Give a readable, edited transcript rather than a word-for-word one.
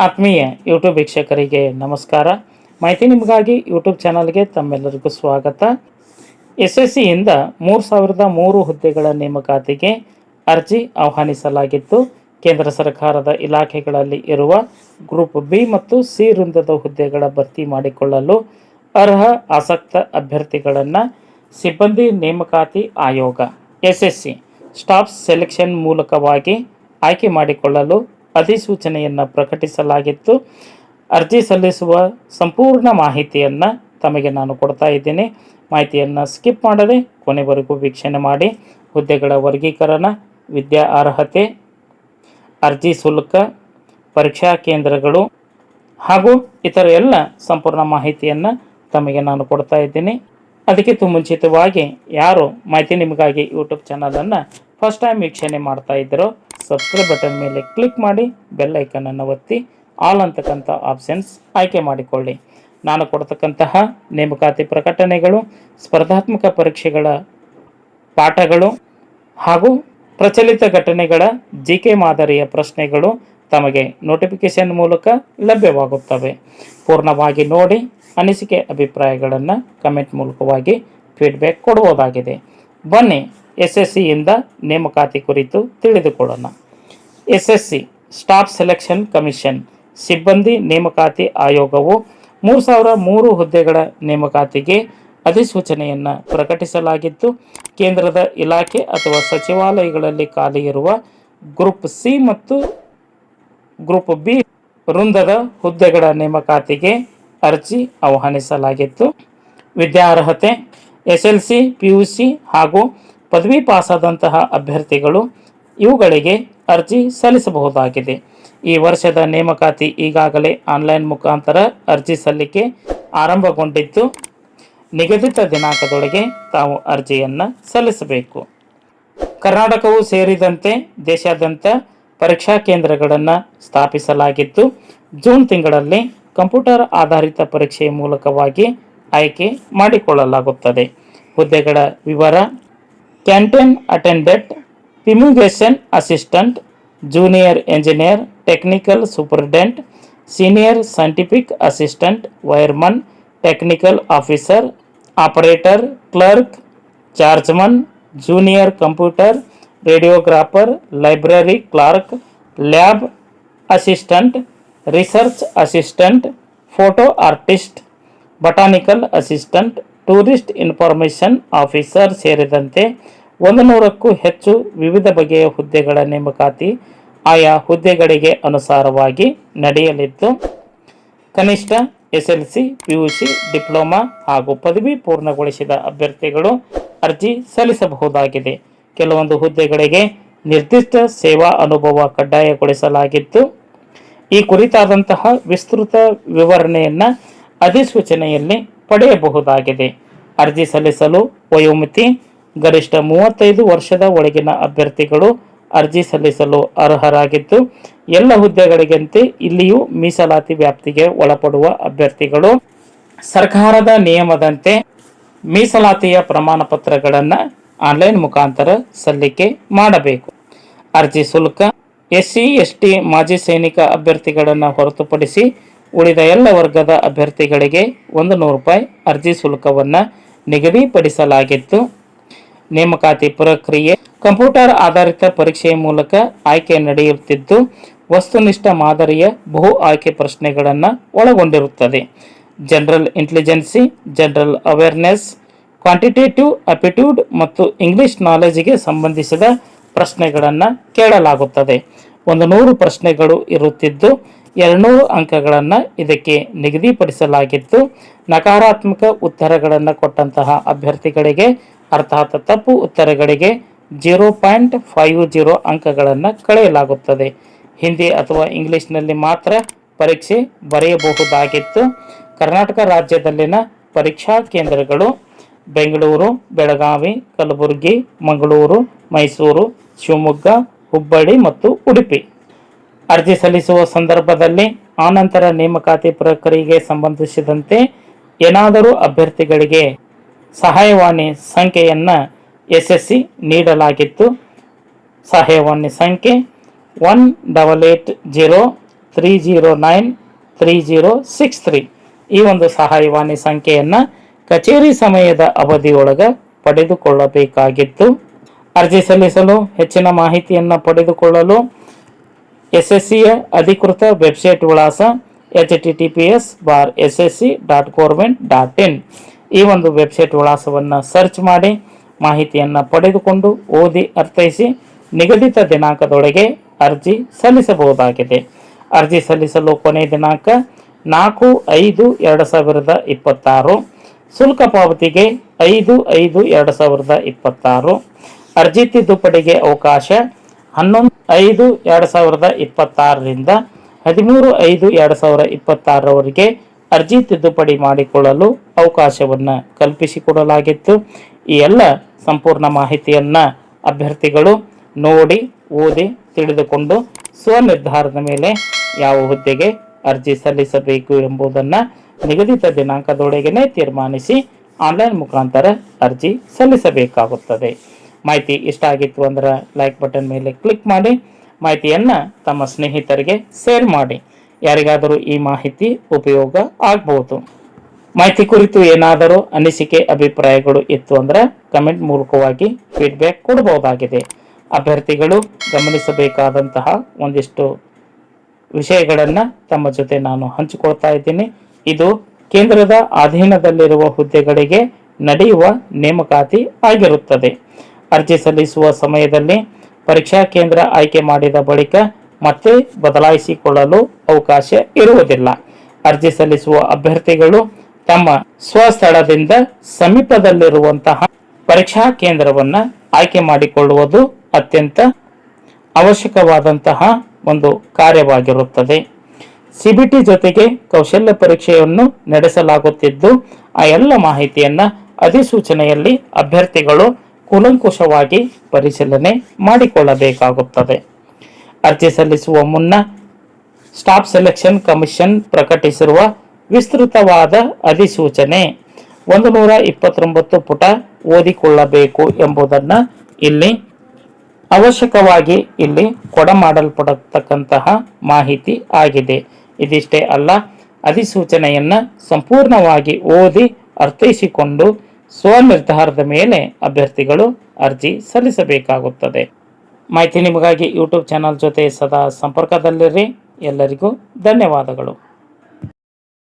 ಆತ್ಮೀಯ ಯೂಟ್ಯೂಬ್ ವೀಕ್ಷಕರಿಗೆ ನಮಸ್ಕಾರ. ಮಾಹಿತಿ ನಿಮಗಾಗಿ ಯೂಟ್ಯೂಬ್ ಚಾನಲ್ಗೆ ತಮ್ಮೆಲ್ಲರಿಗೂ ಸ್ವಾಗತ. SSCಯಿಂದ 3003 ಹುದ್ದೆಗಳ ನೇಮಕಾತಿಗೆ ಅರ್ಜಿ ಆಹ್ವಾನಿಸಲಾಗಿತ್ತು. ಕೇಂದ್ರ ಸರ್ಕಾರದ ಇಲಾಖೆಗಳಲ್ಲಿ ಇರುವ ಗ್ರೂಪ್ ಬಿ ಮತ್ತು ಸಿ ವೃಂದದ ಹುದ್ದೆಗಳ ಭರ್ತಿ ಮಾಡಿಕೊಳ್ಳಲು ಅರ್ಹ ಆಸಕ್ತ ಅಭ್ಯರ್ಥಿಗಳನ್ನು ಸಿಬ್ಬಂದಿ ನೇಮಕಾತಿ ಆಯೋಗ SSC ಸ್ಟಾಫ್ ಸೆಲೆಕ್ಷನ್ ಮೂಲಕವಾಗಿ ಆಯ್ಕೆ ಮಾಡಿಕೊಳ್ಳಲು ಅಧಿಸೂಚನೆಯನ್ನು ಪ್ರಕಟಿಸಲಾಗಿತ್ತು. ಅರ್ಜಿ ಸಲ್ಲಿಸುವ ಸಂಪೂರ್ಣ ಮಾಹಿತಿಯನ್ನು ತಮಗೆ ನಾನು ಕೊಡ್ತಾ ಇದ್ದೀನಿ. ಮಾಹಿತಿಯನ್ನು ಸ್ಕಿಪ್ ಮಾಡದೆ ಕೊನೆವರೆಗೂ ವೀಕ್ಷಣೆ ಮಾಡಿ. ಹುದ್ದೆಗಳ ವರ್ಗೀಕರಣ, ವಿದ್ಯಾ ಅರ್ಹತೆ, ಅರ್ಜಿ ಶುಲ್ಕ, ಪರೀಕ್ಷಾ ಕೇಂದ್ರಗಳು ಹಾಗೂ ಇತರ ಎಲ್ಲ ಸಂಪೂರ್ಣ ಮಾಹಿತಿಯನ್ನು ತಮಗೆ ನಾನು ಕೊಡ್ತಾ ಇದ್ದೀನಿ. ಅದಕ್ಕಿಂತ ಮುಂಚಿತವಾಗಿ ಯಾರು ಮಾಹಿತಿ ನಿಮಗಾಗಿ ಯೂಟ್ಯೂಬ್ ಚಾನಲನ್ನು ಫಸ್ಟ್ ಟೈಮ್ ವೀಕ್ಷಣೆ ಮಾಡ್ತಾ ಇದ್ದೀರೋ ಸಬ್ಸ್ಕ್ರೈಬ್ ಬಟನ್ ಮೇಲೆ ಕ್ಲಿಕ್ ಮಾಡಿ ಬೆಲ್ ಐಕನನ್ನು ಒತ್ತಿ ಆಲ್ ಅಂತಕ್ಕಂಥ ಆಪ್ಷನ್ಸ್ ಆಯ್ಕೆ ಮಾಡಿಕೊಳ್ಳಿ. ನಾನು ಕೊಡ್ತಕ್ಕಂತಹ ನೇಮಕಾತಿ ಪ್ರಕಟಣೆಗಳು, ಸ್ಪರ್ಧಾತ್ಮಕ ಪರೀಕ್ಷೆಗಳ ಪಾಠಗಳು ಹಾಗೂ ಪ್ರಚಲಿತ ಘಟನೆಗಳ GK ಮಾದರಿಯ ಪ್ರಶ್ನೆಗಳು ತಮಗೆ ನೋಟಿಫಿಕೇಶನ್ ಮೂಲಕ ಲಭ್ಯವಾಗುತ್ತವೆ. ಪೂರ್ಣವಾಗಿ ನೋಡಿ ಅನಿಸಿಕೆ ಅಭಿಪ್ರಾಯಗಳನ್ನು ಕಮೆಂಟ್ ಮೂಲಕವಾಗಿ ಫೀಡ್ಬ್ಯಾಕ್ ಕೊಡುವುದಾಗಿದೆ. ಬನ್ನಿ SSCಯಿಂದ ನೇಮಕಾತಿ ಕುರಿತು ತಿಳಿದುಕೊಳ್ಳೋಣ. SSC ಸ್ಟಾಫ್ ಸೆಲೆಕ್ಷನ್ ಕಮಿಷನ್ ಸಿಬ್ಬಂದಿ ನೇಮಕಾತಿ ಆಯೋಗವು 3003 ಹುದ್ದೆಗಳ ನೇಮಕಾತಿಗೆ ಅಧಿಸೂಚನೆಯನ್ನು ಪ್ರಕಟಿಸಲಾಗಿತ್ತು. ಕೇಂದ್ರದ ಇಲಾಖೆ ಅಥವಾ ಸಚಿವಾಲಯಗಳಲ್ಲಿ ಖಾಲಿ ಇರುವ ಗ್ರೂಪ್ ಸಿ ಮತ್ತು ಗ್ರೂಪ್ ಬಿ ವೃಂದದ ಹುದ್ದೆಗಳ ನೇಮಕಾತಿಗೆ ಅರ್ಜಿ ಆಹ್ವಾನಿಸಲಾಗಿತ್ತು. ವಿದ್ಯಾರ್ಹತೆ SLC, PUC ಹಾಗೂ ಪದವಿ ಪಾಸಾದಂತಹ ಅಭ್ಯರ್ಥಿಗಳು ಇವುಗಳಿಗೆ ಅರ್ಜಿ ಸಲ್ಲಿಸಬಹುದಾಗಿದೆ. ಈ ವರ್ಷದ ನೇಮಕಾತಿ ಈಗಾಗಲೇ ಆನ್ಲೈನ್ ಮುಖಾಂತರ ಅರ್ಜಿ ಸಲ್ಲಿಕೆ ಆರಂಭಗೊಂಡಿದ್ದು, ನಿಗದಿತ ದಿನಾಂಕದೊಳಗೆ ತಾವು ಅರ್ಜಿಯನ್ನು ಸಲ್ಲಿಸಬೇಕು. ಕರ್ನಾಟಕವು ಸೇರಿದಂತೆ ದೇಶಾದ್ಯಂತ ಪರೀಕ್ಷಾ ಕೇಂದ್ರಗಳನ್ನು ಸ್ಥಾಪಿಸಲಾಗಿದ್ದು, ಜೂನ್ ತಿಂಗಳಲ್ಲಿ ಕಂಪ್ಯೂಟರ್ ಆಧಾರಿತ ಪರೀಕ್ಷೆಯ ಮೂಲಕವಾಗಿ ಆಯ್ಕೆ ಮಾಡಿಕೊಳ್ಳಲಾಗುತ್ತದೆ. ಹುದ್ದೆಗಳ ವಿವರ: canteen attendant, fumigation assistant, junior engineer, technical superintendent, senior scientific assistant, wireman, technical officer, operator, clerk, chargeman, junior computer, radiographer, library clerk, lab assistant, research assistant, photo artist, botanical assistant, tourist information officer ಸೇರಿದಂತೆ 100ಕ್ಕೂ ಹೆಚ್ಚು ವಿವಿಧ ಬಗೆಯ ಹುದ್ದೆಗಳ ನೇಮಕಾತಿ ಆಯಾ ಹುದ್ದೆಗಳಿಗೆ ಅನುಸಾರವಾಗಿ ನಡೆಯಲಿದ್ದು, ಕನಿಷ್ಠ SLC, PUC, ಡಿಪ್ಲೊಮಾ ಹಾಗೂ ಪದವಿ ಪೂರ್ಣಗೊಳಿಸಿದ ಅಭ್ಯರ್ಥಿಗಳು ಅರ್ಜಿ ಸಲ್ಲಿಸಬಹುದಾಗಿದೆ. ಕೆಲವೊಂದು ಹುದ್ದೆಗಳಿಗೆ ನಿರ್ದಿಷ್ಟ ಸೇವಾ ಅನುಭವ ಕಡ್ಡಾಯಗೊಳಿಸಲಾಗಿದ್ದು, ಈ ಕುರಿತಾದಂತಹ ವಿಸ್ತೃತ ವಿವರಣೆಯನ್ನು ಅಧಿಸೂಚನೆಯಲ್ಲಿ ಪಡೆಯಬಹುದಾಗಿದೆ. ಅರ್ಜಿ ಸಲ್ಲಿಸಲು ವಯೋಮಿತಿ: ಗರಿಷ್ಠ 35 ವರ್ಷದ ಒಳಗಿನ ಅಭ್ಯರ್ಥಿಗಳು ಅರ್ಜಿ ಸಲ್ಲಿಸಲು ಅರ್ಹರಾಗಿದ್ದು, ಎಲ್ಲ ಹುದ್ದೆಗಳಿಗಂತೆ ಇಲ್ಲಿಯೂ ಮೀಸಲಾತಿ ವ್ಯಾಪ್ತಿಗೆ ಒಳಪಡುವ ಅಭ್ಯರ್ಥಿಗಳು ಸರ್ಕಾರದ ನಿಯಮದಂತೆ ಮೀಸಲಾತಿಯ ಪ್ರಮಾಣ ಪತ್ರಗಳನ್ನು ಆನ್ಲೈನ್ ಮುಖಾಂತರ ಸಲ್ಲಿಕೆ ಮಾಡಬೇಕು. ಅರ್ಜಿ ಶುಲ್ಕ: SC, ST, ಮಾಜಿ ಸೈನಿಕ ಅಭ್ಯರ್ಥಿಗಳನ್ನು ಹೊರತುಪಡಿಸಿ ಉಳಿದ ಎಲ್ಲ ವರ್ಗದ ಅಭ್ಯರ್ಥಿಗಳಿಗೆ 100 ರೂಪಾಯಿ ಅರ್ಜಿ ಶುಲ್ಕವನ್ನು ನಿಗದಿಪಡಿಸಲಾಗಿತ್ತು. ನೇಮಕಾತಿ ಪ್ರಕ್ರಿಯೆ: ಕಂಪ್ಯೂಟರ್ ಆಧಾರಿತ ಪರೀಕ್ಷೆಯ ಮೂಲಕ ಆಯ್ಕೆ ನಡೆಯುತ್ತಿದ್ದು, ವಸ್ತುನಿಷ್ಠ ಮಾದರಿಯ ಬಹು ಆಯ್ಕೆ ಪ್ರಶ್ನೆಗಳನ್ನು ಒಳಗೊಂಡಿರುತ್ತದೆ. General intelligence, general awareness, quantitative aptitude ಮತ್ತು ಇಂಗ್ಲಿಷ್ ನಾಲೆಜ್ಗೆ ಸಂಬಂಧಿಸಿದ ಪ್ರಶ್ನೆಗಳನ್ನು ಕೇಳಲಾಗುತ್ತದೆ. 100 ಪ್ರಶ್ನೆಗಳು ಇರುತ್ತಿದ್ದು 200 ಅಂಕಗಳನ್ನು ಇದಕ್ಕೆ ನಿಗದಿಪಡಿಸಲಾಗಿತ್ತು. ನಕಾರಾತ್ಮಕ ಉತ್ತರಗಳನ್ನು ಕೊಟ್ಟಂತಹ ಅಭ್ಯರ್ಥಿಗಳಿಗೆ ಅರ್ಥಾತ್ ತಪ್ಪು ಉತ್ತರಗಳಿಗೆ 0.50 ಅಂಕಗಳನ್ನು ಕಳೆಯಲಾಗುತ್ತದೆ. ಹಿಂದಿ ಅಥವಾ ಇಂಗ್ಲಿಷ್ನಲ್ಲಿ ಮಾತ್ರ ಪರೀಕ್ಷೆ ಬರೆಯಬಹುದಾಗಿತ್ತು. ಕರ್ನಾಟಕ ರಾಜ್ಯದಲ್ಲಿನ ಪರೀಕ್ಷಾ ಕೇಂದ್ರಗಳು ಬೆಂಗಳೂರು, ಬೆಳಗಾವಿ, ಕಲಬುರಗಿ, ಮಂಗಳೂರು, ಮೈಸೂರು, ಶಿವಮೊಗ್ಗ, ಹುಬ್ಬಳ್ಳಿ ಮತ್ತು ಉಡುಪಿ. ಅರ್ಜಿ ಸಲ್ಲಿಸುವ ಸಂದರ್ಭದಲ್ಲಿ ಆನಂತರ ನೇಮಕಾತಿ ಪ್ರಕ್ರಿಯೆಗೆ ಸಂಬಂಧಿಸಿದಂತೆ ಏನಾದರೂ ಅಭ್ಯರ್ಥಿಗಳಿಗೆ ಸಹಾಯವಾಣಿ ಸಂಖ್ಯೆಯನ್ನು SSC ನೀಡಲಾಗಿತ್ತು. ಸಹಾಯವಾಣಿ ಸಂಖ್ಯೆ 1880 3093063 ಈ ಒಂದು ಸಹಾಯವಾಣಿ ಸಂಖ್ಯೆಯನ್ನು ಕಚೇರಿ ಸಮಯದ ಅವಧಿಯೊಳಗೆ ಪಡೆದುಕೊಳ್ಳಬೇಕಾಗಿತ್ತು. ಅರ್ಜಿ ಸಲ್ಲಿಸಲು ಹೆಚ್ಚಿನ ಮಾಹಿತಿಯನ್ನು ಪಡೆದುಕೊಳ್ಳಲು SSCಯ ಅಧಿಕೃತ ವೆಬ್ಸೈಟ್ ವಿಳಾಸ https://ssc.government.in ಈ ಒಂದು ವೆಬ್ಸೈಟ್ ವಿಳಾಸವನ್ನು ಸರ್ಚ್ ಮಾಡಿ ಮಾಹಿತಿಯನ್ನು ಪಡೆದುಕೊಂಡು ಓದಿ ಅರ್ಥೈಸಿ ನಿಗದಿತ ದಿನಾಂಕದೊಳಗೆ ಅರ್ಜಿ ಸಲ್ಲಿಸಬಹುದಾಗಿದೆ. ಅರ್ಜಿ ಸಲ್ಲಿಸಲು ಕೊನೆಯ ದಿನಾಂಕ 4/5/2026. ಶುಲ್ಕ ಪಾವತಿಗೆ 5/5/2026. ಅರ್ಜಿ ತಿದ್ದುಪಡಿಗೆ ಅವಕಾಶ 11/5/2026ರಿಂದ 13/5/2026ರವರೆಗೆ ಅರ್ಜಿ ತಿದ್ದುಪಡಿ ಮಾಡಿಕೊಳ್ಳಲು ಅವಕಾಶವನ್ನು ಕಲ್ಪಿಸಿಕೊಡಲಾಗಿತ್ತು. ಈ ಎಲ್ಲ ಸಂಪೂರ್ಣ ಮಾಹಿತಿಯನ್ನು ಅಭ್ಯರ್ಥಿಗಳು ನೋಡಿ ಓದಿ ತಿಳಿದುಕೊಂಡು ಸ್ವನಿರ್ಧಾರದ ಮೇಲೆ ಯಾವ ಹುದ್ದೆಗೆ ಅರ್ಜಿ ಸಲ್ಲಿಸಬೇಕು ಎಂಬುದನ್ನು ನಿಗದಿತ ದಿನಾಂಕದೊಳಗೇ ತೀರ್ಮಾನಿಸಿ ಆನ್ಲೈನ್ ಮುಖಾಂತರ ಅರ್ಜಿ ಸಲ್ಲಿಸಬೇಕಾಗುತ್ತದೆ. ಮಾಹಿತಿ ಇಷ್ಟ ಆಗಿತ್ತು ಅಂದ್ರೆ ಲೈಕ್ ಬಟನ್ ಮೇಲೆ ಕ್ಲಿಕ್ ಮಾಡಿ ಮಾಹಿತಿಯನ್ನು ತಮ್ಮ ಸ್ನೇಹಿತರಿಗೆ ಶೇರ್ ಮಾಡಿ. ಯಾರಿಗಾದರೂ ಈ ಮಾಹಿತಿ ಉಪಯೋಗ ಆಗಬಹುದು. ಮಾಹಿತಿ ಕುರಿತು ಏನಾದರೂ ಅನಿಸಿಕೆ ಅಭಿಪ್ರಾಯಗಳು ಇತ್ತು ಅಂದ್ರೆ ಕಮೆಂಟ್ ಮೂಲಕವಾಗಿ ಫೀಡ್ಬ್ಯಾಕ್ ಕೊಡಬಹುದಾಗಿದೆ. ಅಭ್ಯರ್ಥಿಗಳು ಗಮನಿಸಬೇಕಾದಂತಹ ಒಂದಿಷ್ಟು ವಿಷಯಗಳನ್ನು ತಮ್ಮ ಜೊತೆ ನಾನು ಹಂಚಿಕೊಳ್ತಾ ಇದ್ದೀನಿ. ಇದು ಕೇಂದ್ರದ ಅಧೀನದಲ್ಲಿರುವ ಹುದ್ದೆಗಳಿಗೆ ನಡೆಯುವ ನೇಮಕಾತಿ ಆಗಿರುತ್ತದೆ. ಅರ್ಜಿ ಸಲ್ಲಿಸುವ ಸಮಯದಲ್ಲಿ ಪರೀಕ್ಷಾ ಕೇಂದ್ರ ಆಯ್ಕೆ ಮಾಡಿದ ಬಳಿಕ ಮತ್ತೆ ಬದಲಾಯಿಸಿಕೊಳ್ಳಲು ಅವಕಾಶ ಇರುವುದಿಲ್ಲ. ಅರ್ಜಿ ಸಲ್ಲಿಸುವ ಅಭ್ಯರ್ಥಿಗಳು ತಮ್ಮ ಸ್ವಸ್ಥಳದಿಂದ ಸಮೀಪದಲ್ಲಿರುವಂತಹ ಪರೀಕ್ಷಾ ಕೇಂದ್ರವನ್ನು ಆಯ್ಕೆ ಮಾಡಿಕೊಳ್ಳುವುದು ಅತ್ಯಂತ ಅವಶ್ಯಕವಾದಂತಹ ಒಂದು ಕಾರ್ಯವಾಗಿರುತ್ತದೆ. CBT ಜೊತೆಗೆ ಕೌಶಲ್ಯ ಪರೀಕ್ಷೆಯನ್ನು ನಡೆಸಲಾಗುತ್ತಿದ್ದು ಆ ಎಲ್ಲ ಮಾಹಿತಿಯನ್ನು ಅಧಿಸೂಚನೆಯಲ್ಲಿ ಅಭ್ಯರ್ಥಿಗಳು ಕೂಲಂಕುಷವಾಗಿ ಪರಿಶೀಲನೆ ಮಾಡಿಕೊಳ್ಳಬೇಕಾಗುತ್ತದೆ. ಅರ್ಜಿ ಸಲ್ಲಿಸುವ ಮುನ್ನ ಸ್ಟಾಫ್ ಸೆಲೆಕ್ಷನ್ ಕಮಿಷನ್ ಪ್ರಕಟಿಸಿರುವ ವಿಸ್ತೃತವಾದ ಅಧಿಸೂಚನೆ 129 ಪುಟ ಓದಿಕೊಳ್ಳಬೇಕು ಎಂಬುದನ್ನು ಇಲ್ಲಿ ಅವಶ್ಯಕವಾಗಿ ಇಲ್ಲಿ ಕೊಡಮಾಡಲ್ಪಡತಕ್ಕಂತಹ ಮಾಹಿತಿ ಆಗಿದೆ. ಇದಿಷ್ಟೇ ಅಲ್ಲ, ಅಧಿಸೂಚನೆಯನ್ನು ಸಂಪೂರ್ಣವಾಗಿ ಓದಿ ಅರ್ಥೈಸಿಕೊಂಡು ಸ್ವನಿರ್ಧಾರದ ಮೇಲೆ ಅಭ್ಯರ್ಥಿಗಳು ಅರ್ಜಿ ಸಲ್ಲಿಸಬೇಕಾಗುತ್ತದೆ. ಮಾಹಿತಿ ನಿಮಗಾಗಿ ಯೂಟ್ಯೂಬ್ ಚಾನಲ್ ಜೊತೆ ಸದಾ ಸಂಪರ್ಕದಲ್ಲಿರಿ. ಎಲ್ಲರಿಗೂ ಧನ್ಯವಾದಗಳು.